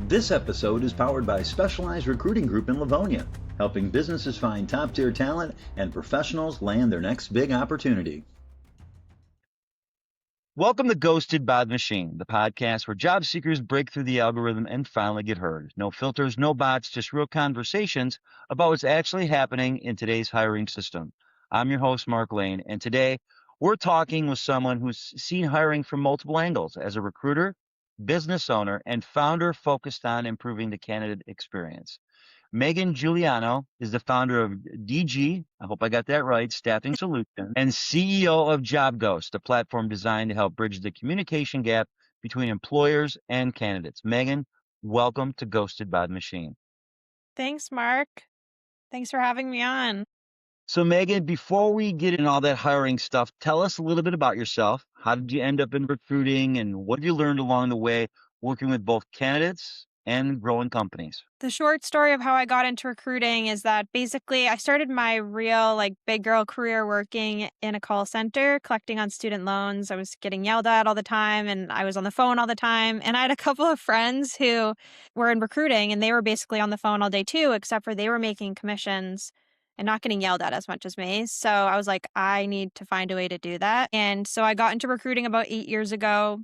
This episode is powered by Specialized Recruiting Group in Livonia, helping businesses find top-tier talent and professionals land their next big opportunity. Welcome to Ghosted by the Machine, the podcast where job seekers break through the algorithm and finally get heard. No filters, no bots, just real conversations about what's actually happening in today's hiring system. I'm your host, Mark Lane, and today we're talking with someone who's seen hiring from multiple angles as a recruiter, business owner, and founder focused on improving the candidate experience. Megan Juliano is the founder of DG, I hope I got that right, Staffing Solutions, and CEO of JobGhost, a platform designed to help bridge the communication gap between employers and candidates. Megan, welcome to Ghosted by the Machine. Thanks, Mark. Thanks for having me on. So, Megan, before we get in all that hiring stuff, tell us a little bit about yourself. How did you end up in recruiting, and what have you learned along the way working with both candidates and growing companies? The short story of how I got into recruiting is that basically I started my real big girl career working in a call center, collecting on student loans. I was getting yelled at all the time and I was on the phone all the time. And I had a couple of friends who were in recruiting and they were basically on the phone all day too, except for they were making commissions and not getting yelled at as much as me. So I was like, I need to find a way to do that. And so I got into recruiting about 8 years ago.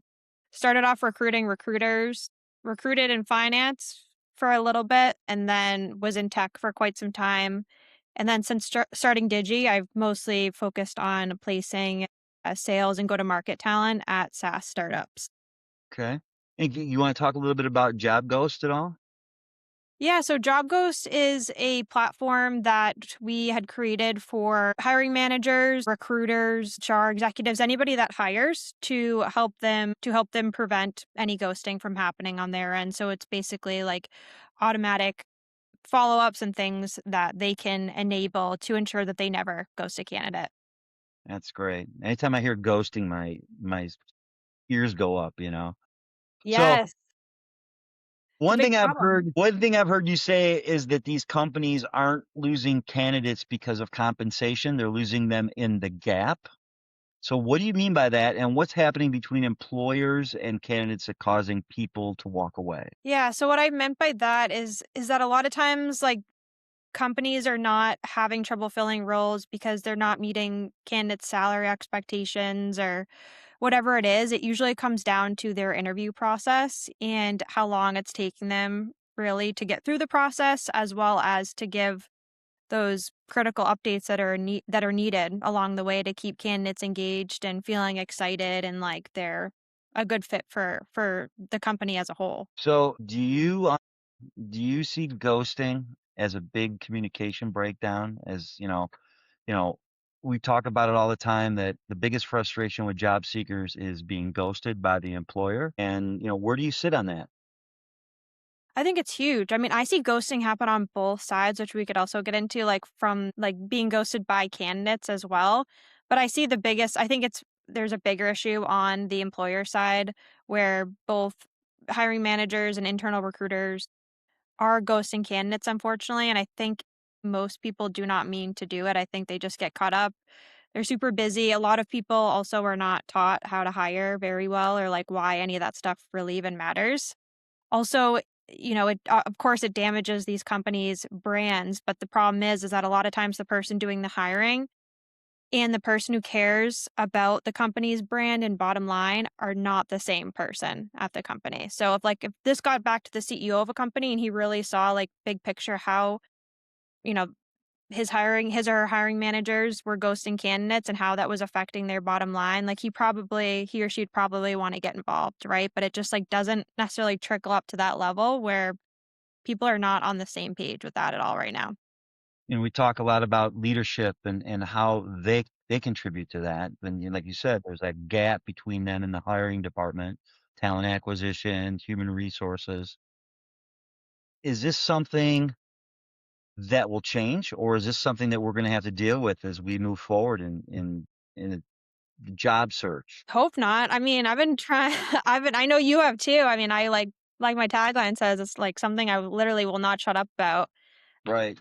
Started off recruiting recruiters, recruited in finance for a little bit, and then was in tech for quite some time. And then since starting Digi, I've mostly focused on placing sales and go-to-market talent at SaaS startups. Okay. And you want to talk a little bit about JobGhost at all? Yeah, so JobGhost is a platform that we had created for hiring managers, recruiters, HR executives, anybody that hires to help them prevent any ghosting from happening on their end. So it's basically like automatic follow-ups and things that they can enable to ensure that they never ghost a candidate. That's great. Anytime I hear ghosting, my ears go up, you know. So Yes, it's a big problem. one thing I've heard you say is that these companies aren't losing candidates because of compensation, they're losing them in the gap. So what do you mean by that? And what's happening between employers and candidates that causing people to walk away? Yeah, so what I meant by that is that a lot of times companies are not having trouble filling roles because they're not meeting candidates' salary expectations or whatever it is. It usually comes down to their interview process and how long it's taking them really to get through the process, as well as to give those critical updates that are needed along the way to keep candidates engaged and feeling excited and like they're a good fit for the company as a whole. So do you see ghosting as a big communication breakdown? As you know, we talk about it all the time that the biggest frustration with job seekers is being ghosted by the employer. And, where do you sit on that? I think it's huge. I mean, I see ghosting happen on both sides, which we could also get into, from being ghosted by candidates as well. But I see I think there's a bigger issue on the employer side where both hiring managers and internal recruiters are ghosting candidates, unfortunately. And I think most people do not mean to do it. I think they just get caught up. They're super busy. A lot of people also are not taught how to hire very well or why any of that stuff really even matters. Also, of course it damages these companies' brands, but the problem is that a lot of times the person doing the hiring and the person who cares about the company's brand and bottom line are not the same person at the company. So if this got back to the CEO of a company and he really saw big picture how, you know, his or her hiring managers were ghosting candidates and how that was affecting their bottom line, he or she'd probably want to get involved, right? But it just doesn't necessarily trickle up to that level where people are not on the same page with that at all right now. We talk a lot about leadership and how they contribute to that. And like you said, there's that gap between them and the hiring department, talent acquisition, human resources. Is this something that will change, or is this something that we're going to have to deal with as we move forward in the job search? Hope not. I mean, I've been trying, I know you have too. I mean, I like my tagline says, it's something I literally will not shut up about. Right.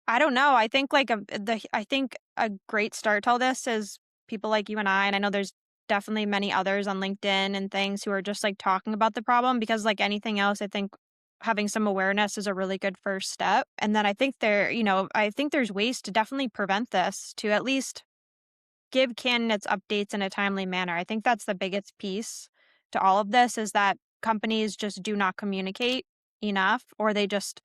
I don't know. I think I think a great start to all this is people like you and I know there's definitely many others on LinkedIn and things who are just talking about the problem because like anything else, I think having some awareness is a really good first step. And then I think I think there's ways to definitely prevent this, to at least give candidates updates in a timely manner. I think that's the biggest piece to all of this, is that companies just do not communicate enough, or they just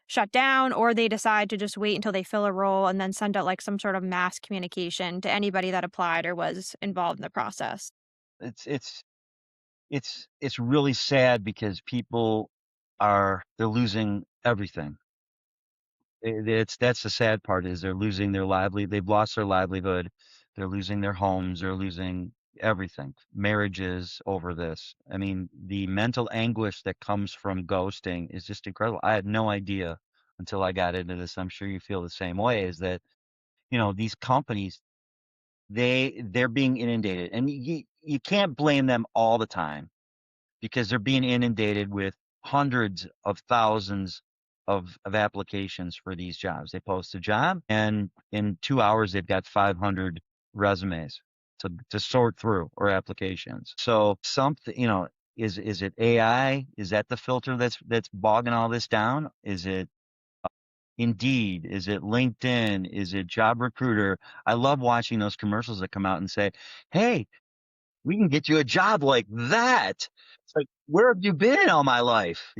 shut down, or they decide to just wait until they fill a role and then send out like some sort of mass communication to anybody that applied or was involved in the process. It's it's it's really sad because people they're losing everything. It's that's the sad part, is they're losing their they've lost their livelihood. They're losing their homes. They're losing everything. Marriages over this. I mean, the mental anguish that comes from ghosting is just incredible. I had no idea until I got into this. I'm sure you feel the same way, is that, these companies, they're being inundated, and you can't blame them all the time, because they're being inundated with hundreds of thousands of applications for these jobs. They post a job, and in 2 hours they've got 500 resumes to sort through, or applications. So something, is it AI? Is that the filter that's bogging all this down? Is it Indeed? Is it LinkedIn? Is it Job Recruiter? I love watching those commercials that come out and say, "Hey, we can get you a job like that." It's like, where have you been all my life?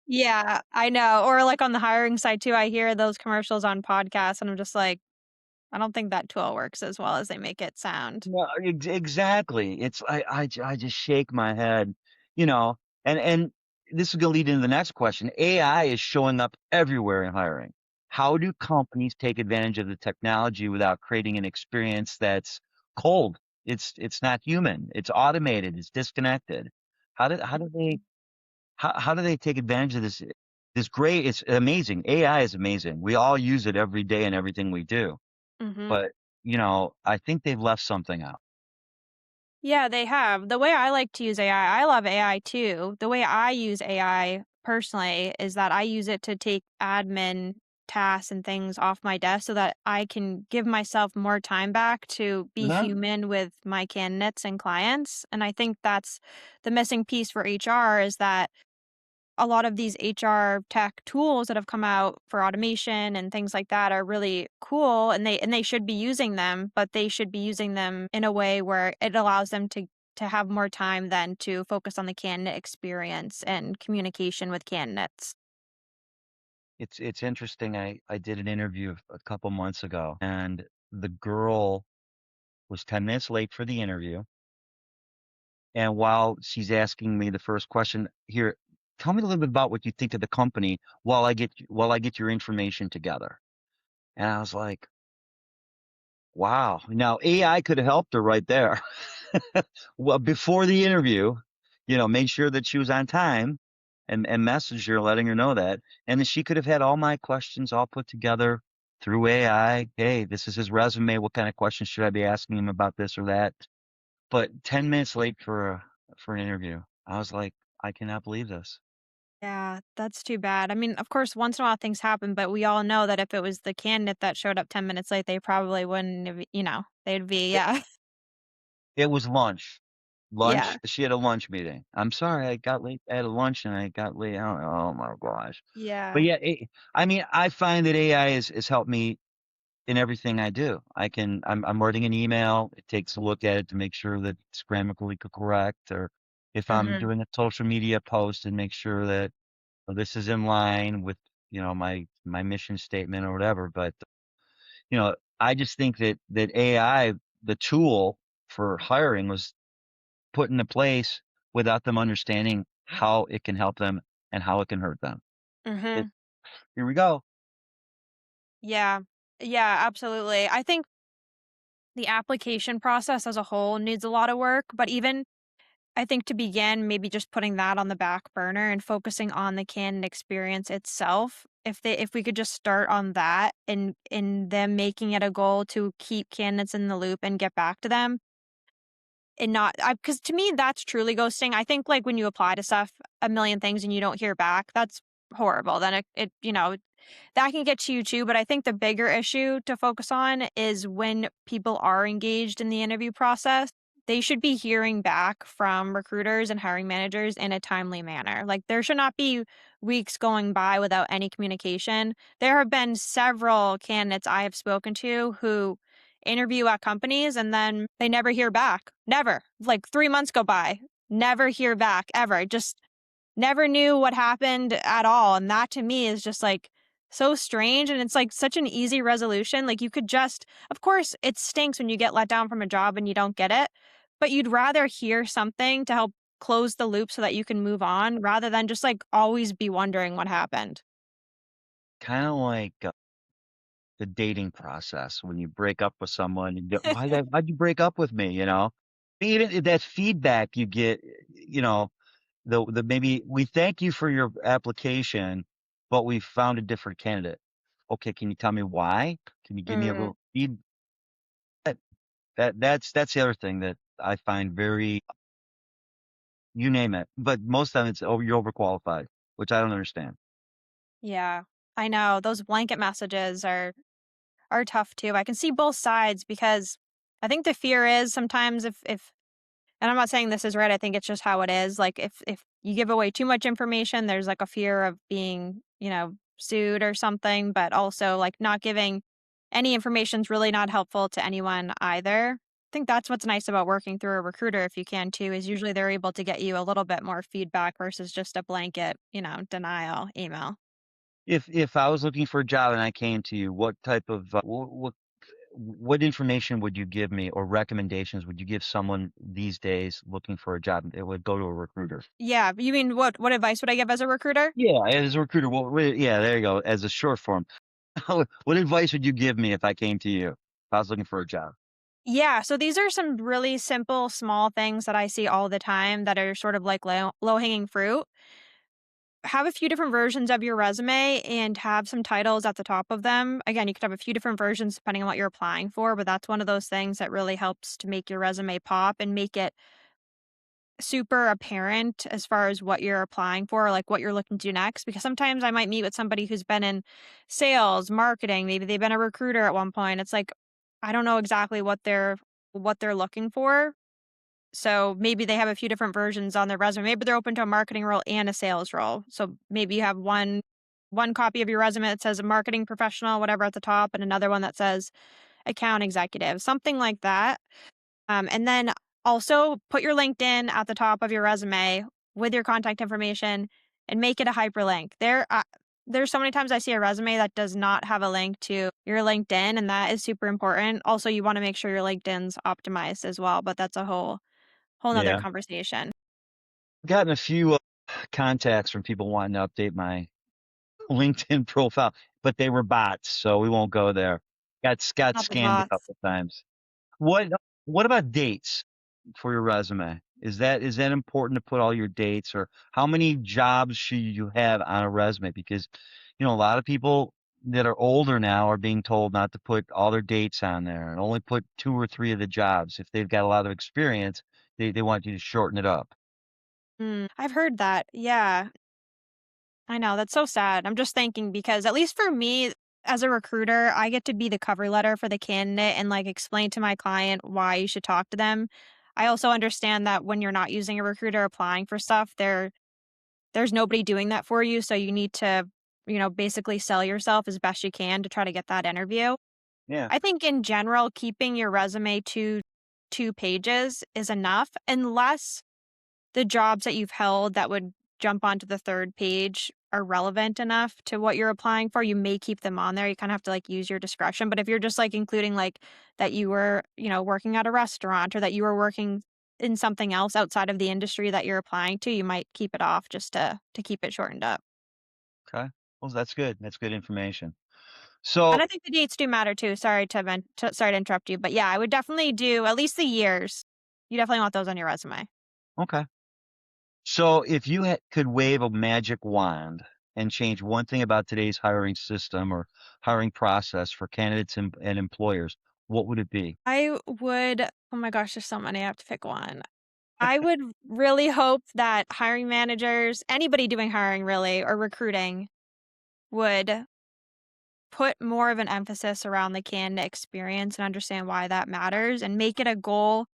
Yeah, I know. Or like on the hiring side too, I hear those commercials on podcasts and I'm just like, I don't think that tool works as well as they make it sound. No, exactly. I just shake my head, you know, and this is going to lead into the next question. AI is showing up everywhere in hiring. How do companies take advantage of the technology without creating an experience that's cold? It's not human. It's automated. It's disconnected. How do they take advantage of this great? It's amazing. AI is amazing. We all use it every day in everything we do. Mhm. But, I think they've left something out. Yeah, they have. The way I like to use I love AI too. The way I use AI personally is that I use it to take admin tasks and things off my desk so that I can give myself more time back to be Uh-huh. human with my candidates and clients. And I think that's the missing piece for HR, is that a lot of these HR tech tools that have come out for automation and things like that are really cool, and they should be using them, but they should be using them in a way where it allows them to have more time then to focus on the candidate experience and communication with candidates. It's interesting. I did an interview a couple months ago, and the girl was 10 minutes late for the interview. And while she's asking me the first question, here, tell me a little bit about what you think of the company while I get your information together. And I was like, wow. Now AI could have helped her right there. Well, before the interview, made sure that she was on time, and messaged her letting her know that. And then she could have had all my questions all put together through AI. Hey, this is his resume. What kind of questions should I be asking him about this or that? But 10 minutes late for an interview. I was like, I cannot believe this. Yeah, that's too bad. I mean, of course, once in a while things happen, but we all know that if it was the candidate that showed up 10 minutes late, they probably wouldn't have, they'd be, It, yeah. it was lunch. Yeah. She had a lunch meeting. I'm sorry, I got late. I had a lunch and I got late. Oh my gosh. But Yeah. yeah, I mean, I find that AI has helped me in everything I do. I'm writing an email. It takes a look at it to make sure that it's grammatically correct, or if I'm Mhm. doing a social media post, and make sure that this is in line with, my mission statement or whatever. But, I just think that AI, the tool for hiring, was put into place without them understanding how it can help them and how it can hurt them. It, Mhm. here we go. Yeah. Yeah, absolutely. I think the application process as a whole needs a lot of work, but even I think to begin, maybe just putting that on the back burner and focusing on the candidate experience itself. If we could just start on that, and in them making it a goal to keep candidates in the loop and get back to them, and not, because to me that's truly ghosting. I think like when you apply to stuff, a million things, and you don't hear back, that's horrible. Then that can get to you too. But I think the bigger issue to focus on is when people are engaged in the interview process, they should be hearing back from recruiters and hiring managers in a timely manner. Like, there should not be weeks going by without any communication. There have been several candidates I have spoken to who interview at companies and then they never hear back. Never. Like 3 months go by, never hear back ever. Just never knew what happened at all. And that to me is just like so strange. And it's like such an easy resolution. Like you could just, of course, it stinks when you get let down from a job and you don't get it, but you'd rather hear something to help close the loop so that you can move on rather than just like always be wondering what happened. Kind of like the dating process when you break up with someone. And why'd you break up with me? Even that feedback you get, the maybe we thank you for your application, but we found a different candidate. Okay, can you tell me why? Can you give me a Mm, little feed? That's the other thing that I find very, you name it, but most of the time it's, oh, you're overqualified, which I don't understand. yeah, I know those blanket messages are tough too. I can see both sides because I think the fear is sometimes if and I'm not saying this is right, I think it's just how it is. Like if you give away too much information, there's like a fear of being, sued or something, but also like not giving any information is really not helpful to anyone either. I think that's what's nice about working through a recruiter if you can too, is usually they're able to get you a little bit more feedback versus just a blanket, denial email. If I was looking for a job and I came to you, what type of what information would you give me or recommendations would you give someone these days looking for a job? It would go to a recruiter. Yeah, you mean what advice would I give as a recruiter? Yeah, as a recruiter, well, yeah, there you go. As a short form, what advice would you give me if I came to you? If I was looking for a job? Yeah, so these are some really simple, small things that I see all the time that are sort of like low hanging fruit. Have a few different versions of your resume and have some titles at the top of them. Again, you could have a few different versions depending on what you're applying for, but that's one of those things that really helps to make your resume pop and make it super apparent as far as what you're applying for, like what you're looking to do next. Because sometimes I might meet with somebody who's been in sales, marketing, maybe they've been a recruiter at one point. It's like I don't know exactly what they're looking for. So maybe they have a few different versions on their resume. Maybe they're open to a marketing role and a sales role. So maybe you have one copy of your resume that says a marketing professional, whatever at the top, and another one that says account executive, something like that. And then also put your LinkedIn at the top of your resume with your contact information and make it a hyperlink. There's so many times I see a resume that does not have a link to your LinkedIn, and that is super important. Also, you want to make sure your LinkedIn's optimized as well, but that's a whole nother Yeah, conversation. I've gotten a few contacts from people wanting to update my LinkedIn profile, but they were bots, so we won't go there. Got Not the scammed a bots. couple times. What what about dates for your resume? Is that important to put all your dates, or how many jobs should you have on a resume? Because, a lot of people that are older now are being told not to put all their dates on there and only put two or three of the jobs. If they've got a lot of experience, they want you to shorten it up. I've heard that. Yeah, I know. That's so sad. I'm just thinking because at least for me as a recruiter, I get to be the cover letter for the candidate and like explain to my client why you should talk to them. I also understand that when you're not using a recruiter applying for stuff, there's nobody doing that for you. So you need to, basically sell yourself as best you can to try to get that interview. Yeah. I think in general, keeping your resume to 2 pages is enough unless the jobs that you've held that would jump onto the 3rd page are relevant enough to what you're applying for, you may keep them on there. You kind of have to like use your discretion. But if you're just like including like that you were, working at a restaurant or that you were working in something else outside of the industry that you're applying to, you might keep it off just to keep it shortened up. Okay. Well, that's good. That's good information. And So, I think the dates do matter too. Sorry to interrupt you, but yeah, I would definitely do at least the years. You definitely want those on your resume. okay. So, if you could wave a magic wand and change one thing about today's hiring system or hiring process for candidates and employers, what would it be? I would oh my gosh, there's so many, I have to pick one. I would really hope that hiring managers, anybody doing hiring really or recruiting, would put more of an emphasis around the candidate experience and understand why that matters and make it a goal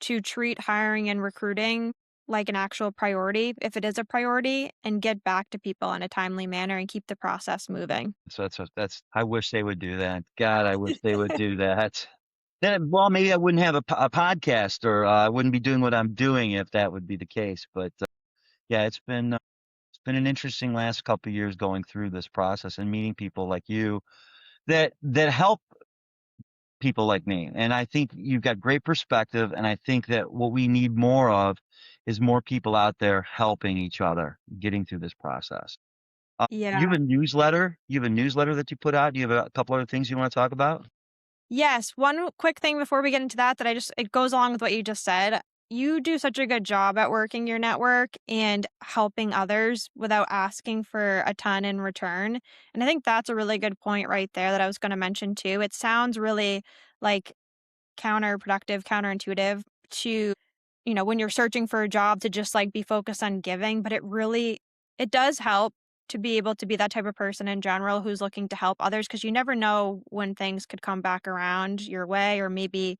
to treat hiring and recruiting like an actual priority, if it is a priority, and get back to people in a timely manner and keep the process moving. So that's I wish they would do that. God, I wish they would do that. Then, well, maybe I wouldn't have a podcast, or I wouldn't be doing what I'm doing if that would be the case. But yeah, it's been an interesting last couple of years going through this process and meeting people like you that help people like me. And I think you've got great perspective. And I think that what we need more of is more people out there helping each other getting through this process. You Yeah. have a newsletter. You have a newsletter that you put out. Do you have a couple other things you want to talk about? Yes, one quick thing before we get into that it goes along with what you just said. You do such a good job at working your network and helping others without asking for a ton in return. And I think that's a really good point right there that I was going to mention too. It sounds really like counterproductive, counterintuitive to, when you're searching for a job to just like be focused on giving, but it does help to be able to be that type of person in general who's looking to help others because you never know when things could come back around your way, or maybe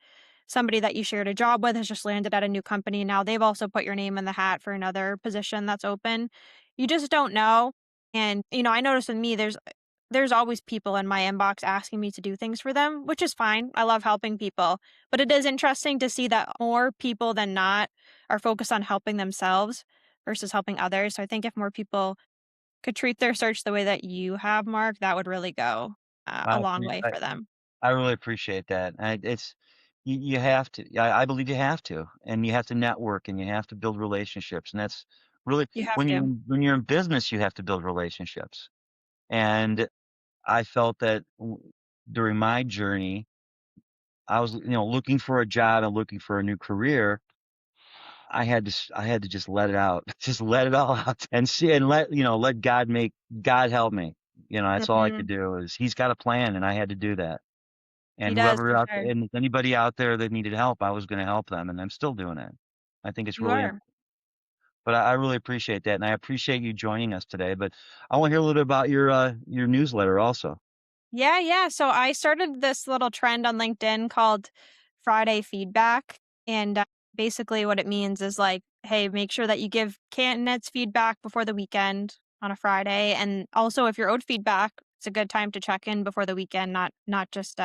somebody that you shared a job with has just landed at a new company. Now they've also put your name in the hat for another position that's open. You just don't know. And, I notice with me, there's always people in my inbox asking me to do things for them, which is fine. I love helping people. But it is interesting to see that more people than not are focused on helping themselves versus helping others. So I think if more people could treat their search the way that you have, Mark, that would really go a I long appre way for them. I really appreciate that. It's you have to. I believe you have to, and you have to network, and you have to build relationships, and that's really You have to. when you're in business, you have to build relationships. And I felt that during my journey, I was looking for a job and looking for a new career. I had to just let it out, just let it all out, and see and let God help me. That's all I Hmm. could do is He's got a plan, and I had to do that. He And does whoever for out sure. and if anybody out there that needed help, I was going to help them, and I'm still doing it. I think it's You really, are. but I really appreciate that, and I appreciate you joining us today. But I want to hear a little bit about your newsletter also. Yeah, yeah. So I started this little trend on LinkedIn called Friday Feedback. And basically, what it means is like, hey, make sure that you give candidates feedback before the weekend on a Friday. And also, if you're owed feedback, it's a good time to check in before the weekend, not just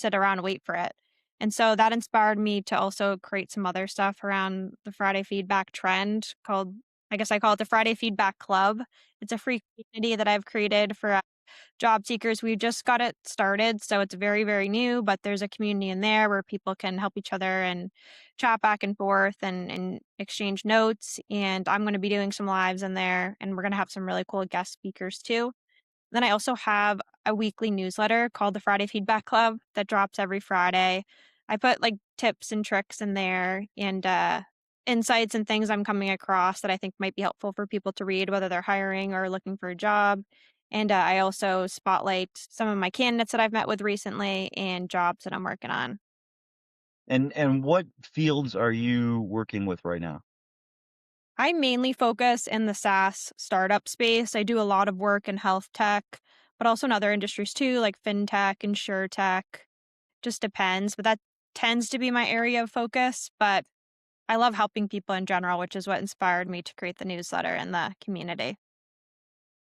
sit around and wait for it. And so that inspired me to also create some other stuff around the Friday feedback trend called, I guess I call it the Friday Feedback Club. It's a free community that I've created for job seekers. We just got it started, so it's very, very new, but there's a community in there where people can help each other and chat back and forth and exchange notes. And I'm going to be doing some lives in there, and we're going to have some really cool guest speakers too. Then I also have a weekly newsletter called the Friday Feedback Club that drops every Friday. I put like tips and tricks in there and insights and things I'm coming across that I think might be helpful for people to read, whether they're hiring or looking for a job. And I also spotlight some of my candidates that I've met with recently and jobs that I'm working on. And what fields are you working with right now? I mainly focus in the SaaS startup space. I do a lot of work in health tech, but also in other industries too, like fintech, insure tech. Just depends, but that tends to be my area of focus. But I love helping people in general, which is what inspired me to create the newsletter and the community.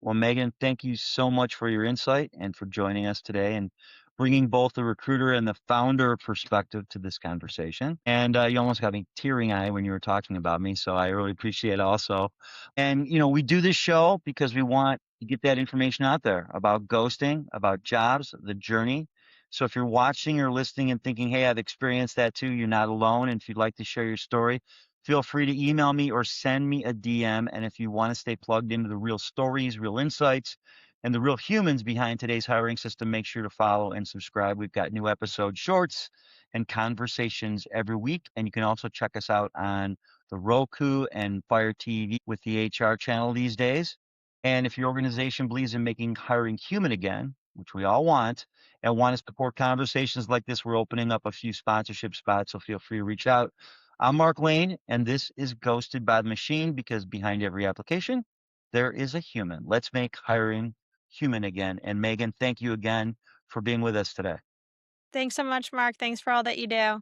Well, Megan, thank you so much for your insight and for joining us today and bringing both the recruiter and the founder perspective to this conversation. And you almost got me tearing eye when you were talking about me, so I really appreciate it also. And we do this show because we want to get that information out there about ghosting, about jobs, the journey. So if you're watching or listening and thinking, "Hey, I've experienced that too," you're not alone. And if you'd like to share your story, feel free to email me or send me a DM. And if you want to stay plugged into the real stories, real insights, and the real humans behind today's hiring system, make sure to follow and subscribe. We've got new episode shorts and conversations every week. And you can also check us out on the Roku and Fire TV with the HR channel these days. And if your organization believes in making hiring human again, which we all want, and want to support conversations like this, we're opening up a few sponsorship spots. So feel free to reach out. I'm Mark Lane, and this is Ghosted by the Machine because behind every application, there is a human. Let's make hiring human again. And Megan, thank you again for being with us today. Thanks so much, Mark. Thanks for all that you do.